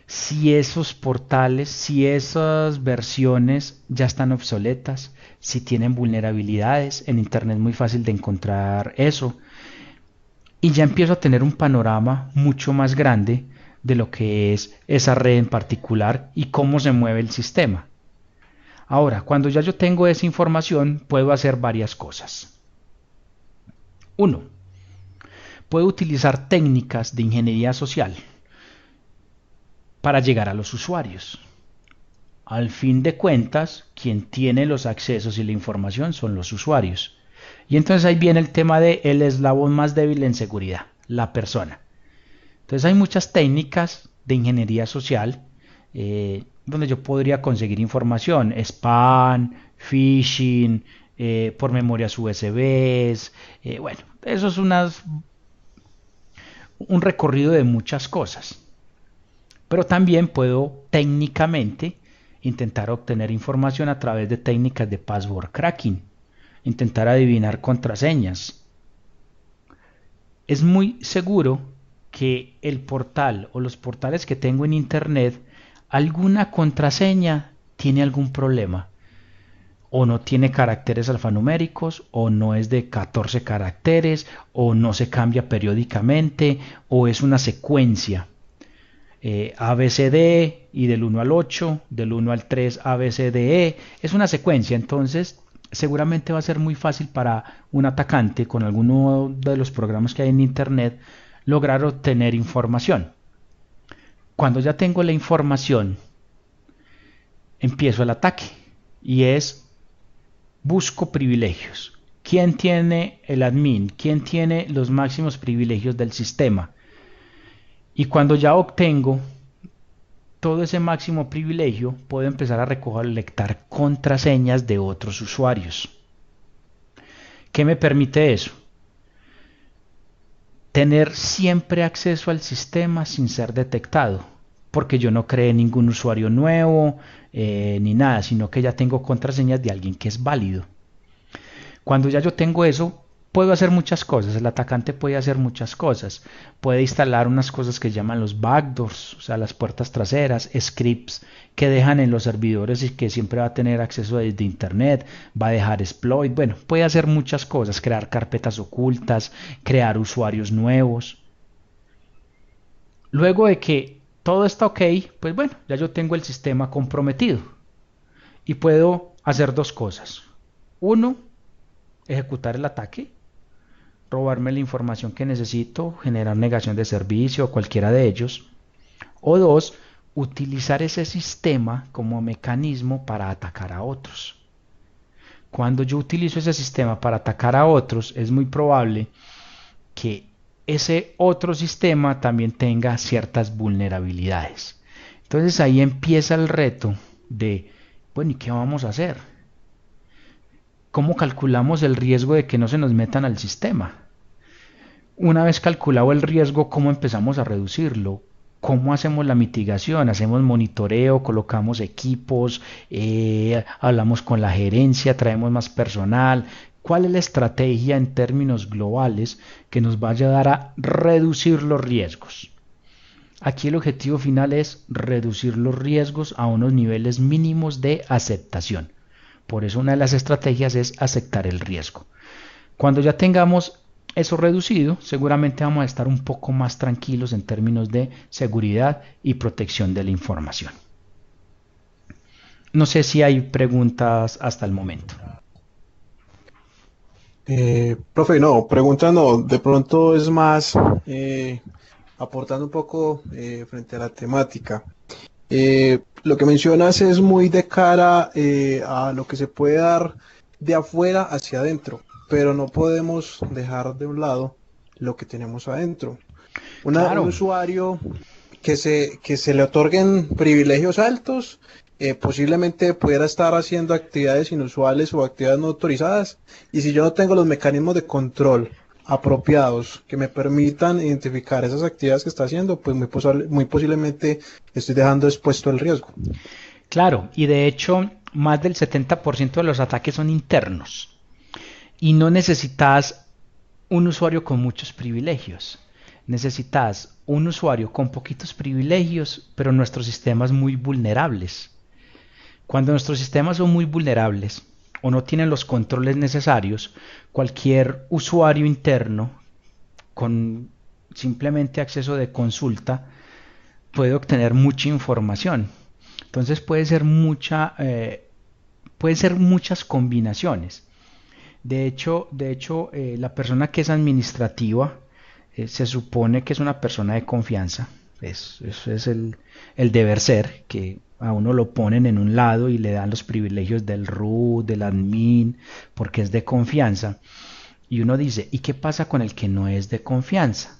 Si esos portales, si esas versiones ya están obsoletas, si tienen vulnerabilidades, en Internet es muy fácil de encontrar eso. Y ya empiezo a tener un panorama mucho más grande de lo que es esa red en particular y cómo se mueve el sistema. Ahora, cuando ya yo tengo esa información, puedo hacer varias cosas. 1. Puedo utilizar técnicas de ingeniería social para llegar a los usuarios. Al fin de cuentas, quien tiene los accesos y la información son los usuarios. Y entonces ahí viene el tema del eslabón más débil en seguridad, la persona. Entonces hay muchas técnicas de ingeniería social donde yo podría conseguir información, spam, phishing, por memorias USBs, bueno, eso es un recorrido de muchas cosas. Pero también puedo técnicamente intentar obtener información a través de técnicas de password cracking, intentar adivinar contraseñas. Es muy seguro que el portal o los portales que tengo en Internet, alguna contraseña tiene algún problema. O no tiene caracteres alfanuméricos, o no es de 14 caracteres, o no se cambia periódicamente, o es una secuencia. ABCD y del 1 al 8, del 1 al 3 ABCDE, es una secuencia, entonces seguramente va a ser muy fácil para un atacante con alguno de los programas que hay en Internet lograr obtener información. Cuando ya tengo la información, empiezo el ataque y es busco privilegios. ¿Quién tiene el admin? ¿Quién tiene los máximos privilegios del sistema? Y cuando ya obtengo todo ese máximo privilegio, puedo empezar a recolectar contraseñas de otros usuarios. ¿Qué me permite eso? Tener siempre acceso al sistema sin ser detectado, porque yo no creé ningún usuario nuevo ni nada, sino que ya tengo contraseñas de alguien que es válido. Cuando ya yo tengo eso, puedo hacer muchas cosas. El atacante puede hacer muchas cosas. Puede instalar unas cosas que llaman los backdoors, o sea, las puertas traseras, scripts que dejan en los servidores y que siempre va a tener acceso desde Internet, va a dejar exploit. Bueno, puede hacer muchas cosas, crear carpetas ocultas, crear usuarios nuevos. Luego de que todo está ok, pues bueno, ya yo tengo el sistema comprometido y puedo hacer dos cosas. Uno, ejecutar el ataque, robarme la información que necesito, generar negación de servicio o cualquiera de ellos. O dos, utilizar ese sistema como mecanismo para atacar a otros. Cuando yo utilizo ese sistema para atacar a otros, es muy probable que ese otro sistema también tenga ciertas vulnerabilidades. Entonces ahí empieza el reto de, bueno, ¿y qué vamos a hacer? ¿Cómo calculamos el riesgo de que no se nos metan al sistema? Una vez calculado el riesgo, ¿cómo empezamos a reducirlo? ¿Cómo hacemos la mitigación? ¿Hacemos monitoreo? ¿Colocamos equipos? ¿Hablamos con la gerencia? ¿Traemos más personal? ¿Cuál es la estrategia en términos globales que nos va a ayudar a reducir los riesgos? Aquí el objetivo final es reducir los riesgos a unos niveles mínimos de aceptación. Por eso una de las estrategias es aceptar el riesgo. Cuando ya tengamos eso reducido, seguramente vamos a estar un poco más tranquilos en términos de seguridad y protección de la información. No sé si hay preguntas hasta el momento. Profe, no, pregunta no, de pronto es más aportando un poco frente a la temática. Lo que mencionas es muy de cara a lo que se puede dar de afuera hacia adentro, pero no podemos dejar de un lado lo que tenemos adentro. Un Claro, usuario que se le otorguen privilegios altos, posiblemente pudiera estar haciendo actividades inusuales o actividades no autorizadas, y si yo no tengo los mecanismos de control apropiados que me permitan identificar esas actividades que está haciendo, pues muy posiblemente estoy dejando expuesto el riesgo. claro, y de hecho más del 70% de los ataques son internos y no necesitas un usuario con muchos privilegios. Necesitas un usuario con poquitos privilegios, pero nuestros sistemas muy vulnerables. Cuando nuestros sistemas son muy vulnerables o no tienen los controles necesarios, cualquier usuario interno con simplemente acceso de consulta puede obtener mucha información. Entonces puede ser muchas combinaciones. De hecho, la persona que es administrativa se supone que es una persona de confianza. Eso es el deber ser, que a uno lo ponen en un lado y le dan los privilegios del root, del admin, porque es de confianza. Y uno dice, ¿y qué pasa con el que no es de confianza?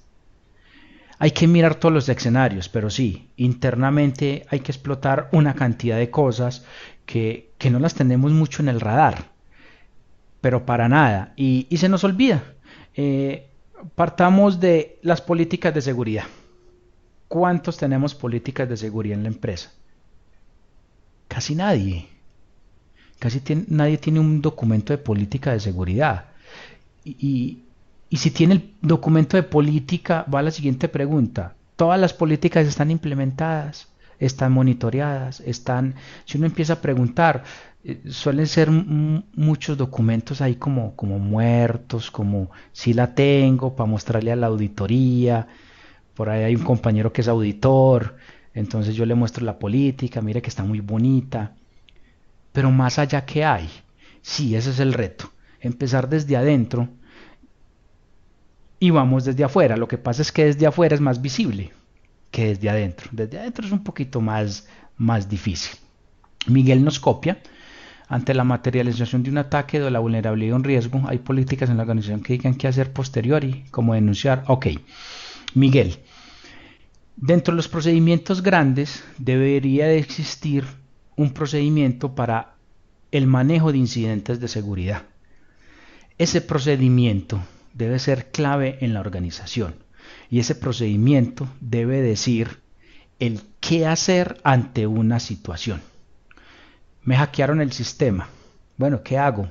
Hay que mirar todos los escenarios, pero sí, internamente hay que explotar una cantidad de cosas que no las tenemos mucho en el radar, pero para nada, y se nos olvida. Partamos de las políticas de seguridad. ¿Cuántos tenemos políticas de seguridad en la empresa? Casi nadie. Nadie tiene un documento de política de seguridad. Y si tiene el documento de política, va a la siguiente pregunta. ¿Todas las políticas están implementadas? ¿Están monitoreadas? Si uno empieza a preguntar, suelen ser muchos documentos ahí como muertos, como si la tengo para mostrarle a la auditoría. Por ahí hay un compañero que es auditor, entonces yo le muestro la política, mire que está muy bonita. Pero más allá, ¿qué hay? Sí, ese es el reto. Empezar desde adentro y vamos desde afuera. Lo que pasa es que desde afuera es más visible que desde adentro. Desde adentro es un poquito más difícil. Miguel nos copia. Ante la materialización de un ataque o de la vulnerabilidad o un riesgo, hay políticas en la organización que digan qué hacer posteriori, como denunciar. Ok, Miguel, dentro de los procedimientos grandes debería de existir un procedimiento para el manejo de incidentes de seguridad. Ese procedimiento debe ser clave en la organización y ese procedimiento debe decir el qué hacer ante una situación. Me hackearon el sistema. Bueno, ¿qué hago?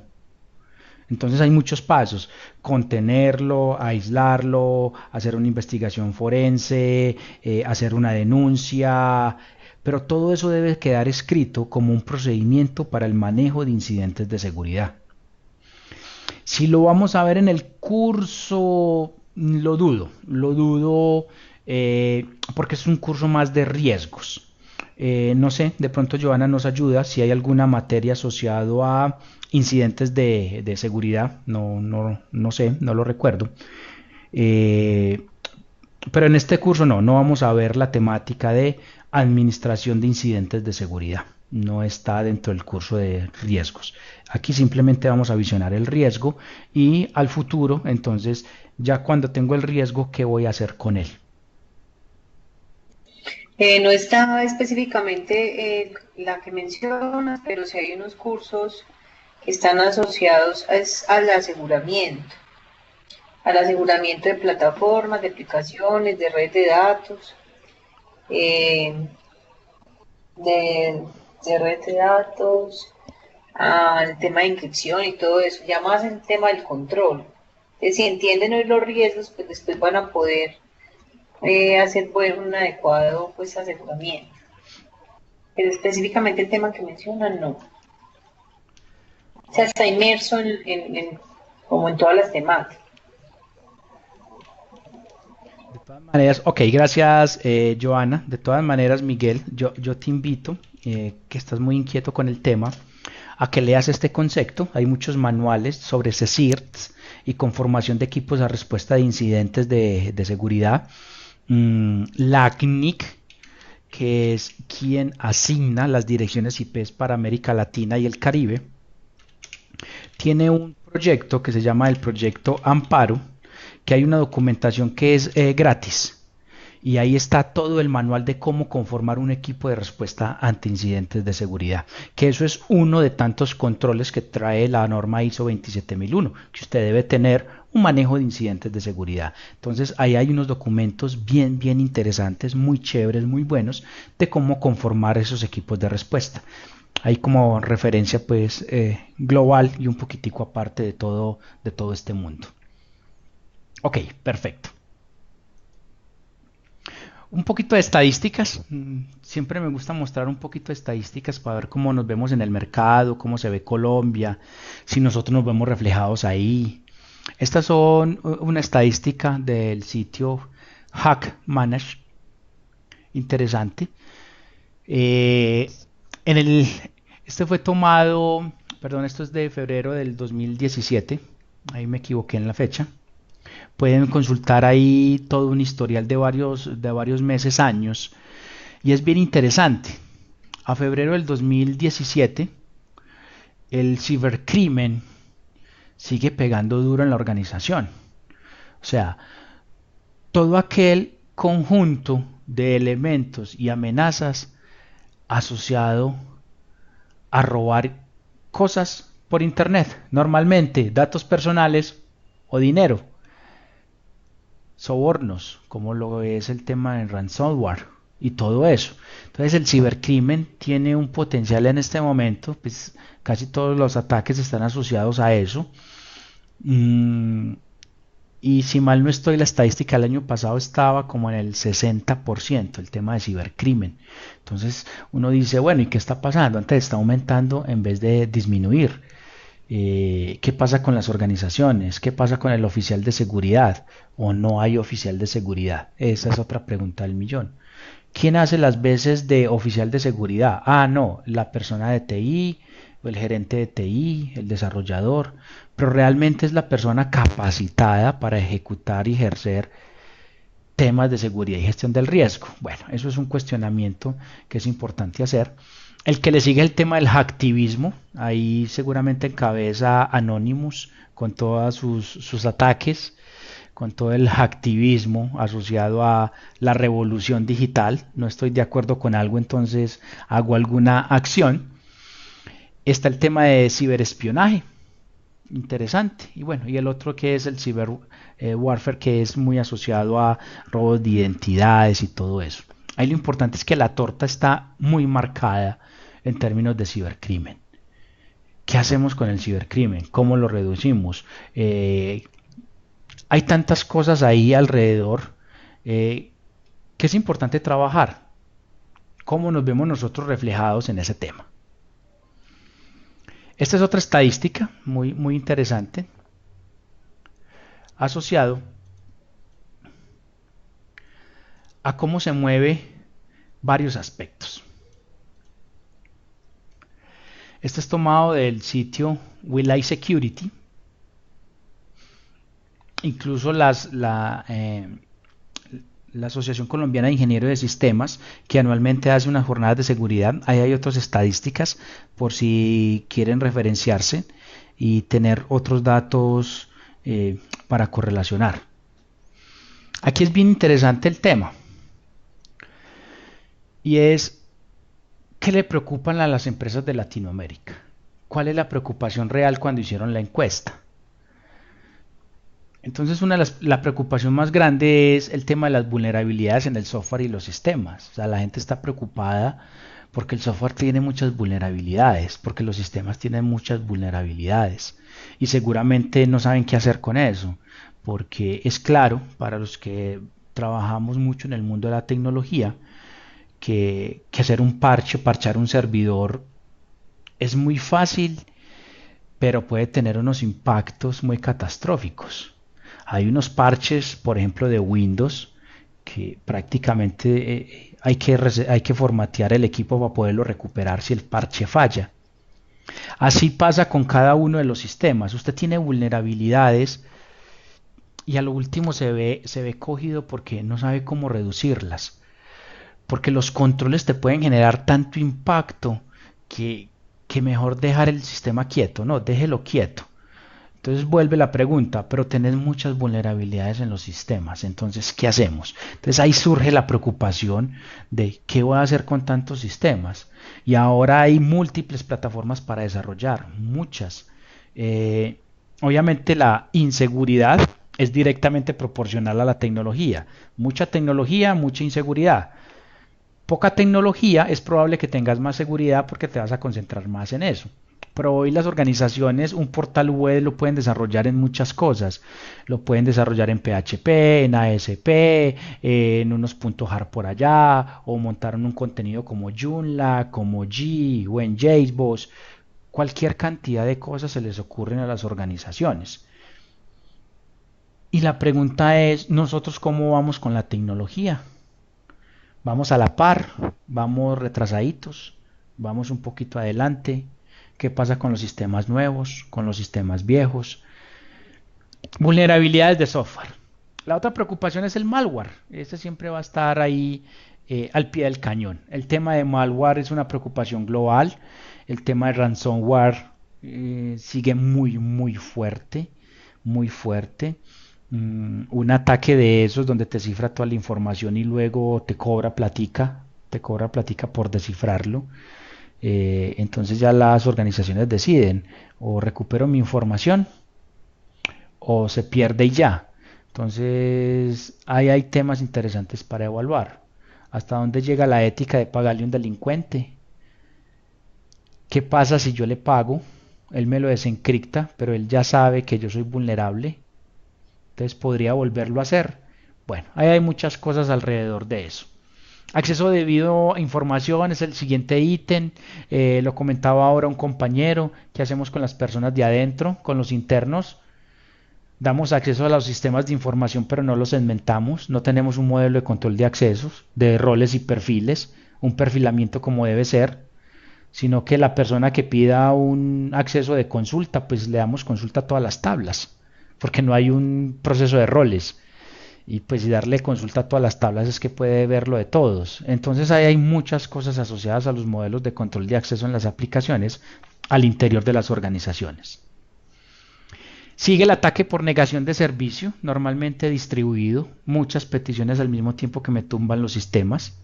Entonces hay muchos pasos: contenerlo, aislarlo, hacer una investigación forense, hacer una denuncia, pero todo eso debe quedar escrito como un procedimiento para el manejo de incidentes de seguridad. Si lo vamos a ver en el curso, lo dudo porque es un curso más de riesgos. No sé, de pronto Joana nos ayuda si hay alguna materia asociada a incidentes de seguridad, no sé, no lo recuerdo. Pero en este curso no vamos a ver la temática de administración de incidentes de seguridad. No está dentro del curso de riesgos. Aquí simplemente vamos a visionar el riesgo y al futuro, entonces, ya cuando tengo el riesgo, ¿qué voy a hacer con él? No está específicamente la que mencionas, pero sí hay unos cursos que están asociados al aseguramiento de plataformas, de aplicaciones, de red de datos, de red de datos, al tema de encripción y todo eso, ya más el tema del control. Entonces, si entienden hoy los riesgos, pues después van a poder hacer pues, un adecuado pues, aseguramiento. Pero específicamente el tema que mencionan, no. O sea, está inmerso como en todas las temáticas. De todas maneras, ok, gracias Joana. De todas maneras, Miguel, yo te invito, que estás muy inquieto con el tema, a que leas este concepto. Hay muchos manuales sobre CSIRTs y conformación de equipos a respuesta de incidentes de seguridad. La CNIC, que es quien asigna las direcciones IPs para América Latina y el Caribe, tiene un proyecto que se llama el proyecto Amparo, que hay una documentación que es gratis. Y ahí está todo el manual de cómo conformar un equipo de respuesta ante incidentes de seguridad, que eso es uno de tantos controles que trae la norma ISO 27001, que usted debe tener un manejo de incidentes de seguridad. Entonces ahí hay unos documentos bien interesantes, muy chéveres, muy buenos, de cómo conformar esos equipos de respuesta. Hay como referencia pues global y un poquitico aparte de todo este mundo. Ok, perfecto. Un poquito de estadísticas, siempre me gusta mostrar un poquito de estadísticas para ver cómo nos vemos en el mercado, cómo se ve Colombia, si nosotros nos vemos reflejados ahí. Estas son una estadística del sitio Hack Manage, interesante. Este fue tomado, perdón, esto es de febrero del 2017, ahí me equivoqué en la fecha. Pueden consultar ahí todo un historial de varios meses, años, y es bien interesante. A febrero del 2017, el cibercrimen sigue pegando duro en la organización. O sea, todo aquel conjunto de elementos y amenazas asociado a robar cosas por internet, normalmente datos personales o dinero. Sobornos, como lo es el tema del ransomware y todo eso. Entonces el cibercrimen tiene un potencial en este momento, pues casi todos los ataques están asociados a eso. Y si mal no estoy, la estadística del año pasado estaba como en el 60% el tema de cibercrimen. Entonces uno dice, bueno, ¿y qué está pasando? Antes está aumentando en vez de disminuir. ¿Qué pasa con las organizaciones? ¿Qué pasa con el oficial de seguridad? ¿O no hay oficial de seguridad? Esa es otra pregunta del millón. ¿Quién hace las veces de oficial de seguridad? Ah, no, la persona de TI, o el gerente de TI, el desarrollador, pero realmente es la persona capacitada para ejecutar y ejercer temas de seguridad y gestión del riesgo. Bueno, eso es un cuestionamiento que es importante hacer. El que le sigue el tema del hacktivismo, ahí seguramente encabeza Anonymous con todos sus ataques, con todo el hacktivismo asociado a la revolución digital. No estoy de acuerdo con algo, entonces hago alguna acción. Está el tema de ciberespionaje, interesante. Y bueno, y el otro que es el cyber warfare, que es muy asociado a robos de identidades y todo eso. Ahí lo importante es que la torta está muy marcada en términos de cibercrimen. ¿Qué hacemos con el cibercrimen? ¿Cómo lo reducimos? Hay tantas cosas ahí alrededor que es importante trabajar. ¿Cómo nos vemos nosotros reflejados en ese tema? Esta es otra estadística muy interesante, asociado a cómo se mueve varios aspectos. Este es tomado del sitio Will I Security. Incluso la Asociación Colombiana de Ingenieros de Sistemas, que anualmente hace unas jornadas de seguridad. Ahí hay otras estadísticas por si quieren referenciarse y tener otros datos para correlacionar. Aquí es bien interesante el tema. Y es, ¿qué le preocupan a las empresas de Latinoamérica? ¿Cuál es la preocupación real cuando hicieron la encuesta? Entonces la preocupación más grande es el tema de las vulnerabilidades en el software y los sistemas. O sea, la gente está preocupada porque el software tiene muchas vulnerabilidades, porque los sistemas tienen muchas vulnerabilidades y seguramente no saben qué hacer con eso, porque es claro para los que trabajamos mucho en el mundo de la tecnología que hacer un parchar un servidor es muy fácil, pero puede tener unos impactos muy catastróficos. Hay unos parches, por ejemplo, de Windows, que prácticamente hay que formatear el equipo para poderlo recuperar si el parche falla. Así pasa con cada uno de los sistemas. Usted tiene vulnerabilidades y a lo último se ve cogido porque no sabe cómo reducirlas. Porque los controles te pueden generar tanto impacto que, que mejor dejar el sistema quieto, no, déjelo quieto. Entonces vuelve la pregunta, pero tenés muchas vulnerabilidades en los sistemas, entonces, ¿qué hacemos? Entonces ahí surge la preocupación de qué voy a hacer con tantos sistemas. Y ahora hay múltiples plataformas para desarrollar, muchas. Obviamente la inseguridad es directamente proporcional a la tecnología. Mucha tecnología, mucha inseguridad. Poca tecnología, es probable que tengas más seguridad porque te vas a concentrar más en eso. Pero hoy las organizaciones, un portal web lo pueden desarrollar en muchas cosas. Lo pueden desarrollar en PHP, en ASP, en unos .jar por allá, o montaron un contenido como Joomla, como G o en JBoss. Cualquier cantidad de cosas se les ocurren a las organizaciones. Y la pregunta es, ¿nosotros cómo vamos con la tecnología? ¿Vamos a la par? ¿Vamos retrasaditos? ¿Vamos un poquito adelante? ¿Qué pasa con los sistemas nuevos? ¿Con los sistemas viejos? Vulnerabilidades de software. La otra preocupación es el malware. Este siempre va a estar ahí al pie del cañón. El tema de malware es una preocupación global. El tema de ransomware sigue muy fuerte. Muy fuerte. Un ataque de esos donde te cifra toda la información y luego te cobra platica por descifrarlo. Entonces ya las organizaciones deciden, o recupero mi información o se pierde y ya. Entonces ahí hay temas interesantes para evaluar. ¿Hasta dónde llega la ética de pagarle a un delincuente? ¿Qué pasa si yo le pago? Él me lo desencripta, pero él ya sabe que yo soy vulnerable. Entonces podría volverlo a hacer. Bueno, ahí hay muchas cosas alrededor de eso. Acceso debido a información es el siguiente ítem. Lo comentaba ahora un compañero. ¿Qué hacemos con las personas de adentro, con los internos? Damos acceso a los sistemas de información, pero no los segmentamos. No tenemos un modelo de control de accesos, de roles y perfiles, un perfilamiento como debe ser, sino que la persona que pida un acceso de consulta, pues le damos consulta a todas las tablas, porque no hay un proceso de roles. Y pues si darle consulta a todas las tablas es que puede ver lo de todos. Entonces ahí hay muchas cosas asociadas a los modelos de control de acceso en las aplicaciones al interior de las organizaciones. Sigue el ataque por negación de servicio, normalmente distribuido, muchas peticiones al mismo tiempo que me tumban los sistemas.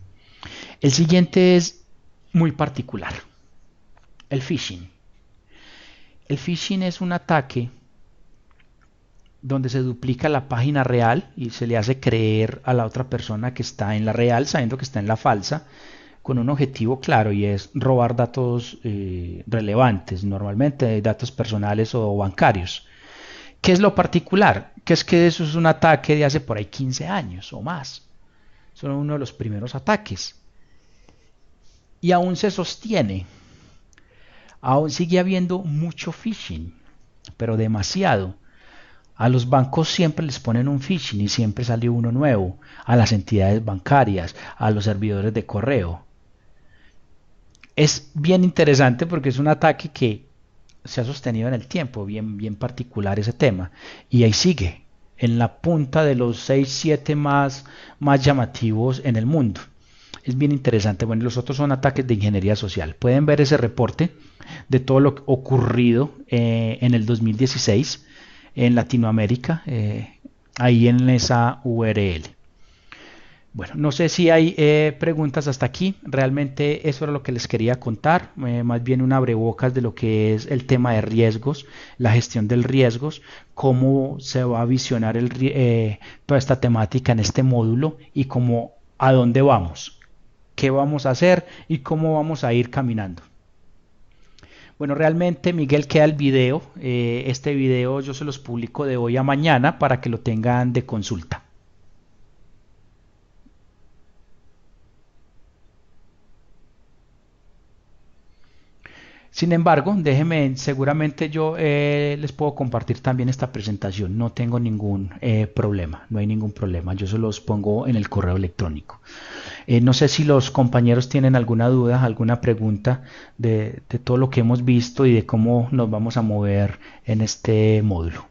El siguiente es muy particular, el phishing. El phishing es un ataque donde se duplica la página real y se le hace creer a la otra persona que está en la real, sabiendo que está en la falsa, con un objetivo claro, y es robar datos relevantes, normalmente datos personales o bancarios. ¿Qué es lo particular? Que es que eso es un ataque de hace por ahí 15 años o más. Son uno de los primeros ataques. Y aún se sostiene. Aún sigue habiendo mucho phishing, pero demasiado. A los bancos siempre les ponen un phishing y siempre sale uno nuevo. A las entidades bancarias, a los servidores de correo. Es bien interesante porque es un ataque que se ha sostenido en el tiempo, bien particular ese tema. Y ahí sigue, en la punta de los 6, 7 más llamativos en el mundo. Es bien interesante. Bueno, los otros son ataques de ingeniería social. Pueden ver ese reporte de todo lo ocurrido en el 2016 en Latinoamérica, ahí en esa URL. Bueno, no sé si hay preguntas hasta aquí. Realmente eso era lo que les quería contar, más bien un abrebocas de lo que es el tema de riesgos, la gestión del riesgos, cómo se va a visionar toda esta temática en este módulo y cómo a dónde vamos, qué vamos a hacer y cómo vamos a ir caminando. Bueno, realmente Miguel queda el video. Este video yo se los publico de hoy a mañana para que lo tengan de consulta. Sin embargo, déjenme, seguramente yo les puedo compartir también esta presentación. No tengo ningún problema, no hay ningún problema. Yo se los pongo en el correo electrónico. No sé si los compañeros tienen alguna duda, alguna pregunta de todo lo que hemos visto y de cómo nos vamos a mover en este módulo.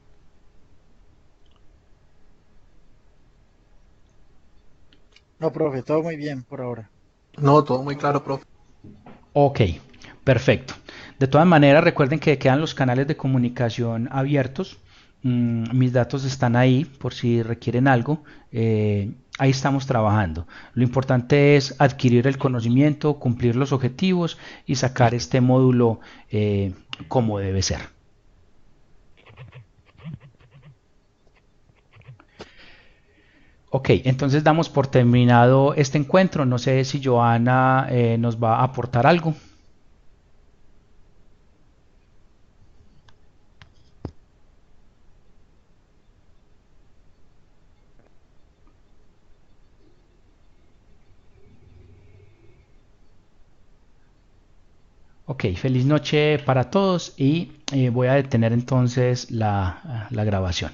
No, profe, todo muy bien por ahora. No, todo muy claro, profe. Ok, perfecto. De todas maneras, recuerden que quedan los canales de comunicación abiertos. Mis datos están ahí por si requieren algo. Ahí estamos trabajando. Lo importante es adquirir el conocimiento, cumplir los objetivos y sacar este módulo como debe ser. Ok, entonces damos por terminado este encuentro. No sé si Joana nos va a aportar algo. Ok, feliz noche para todos y voy a detener entonces la grabación.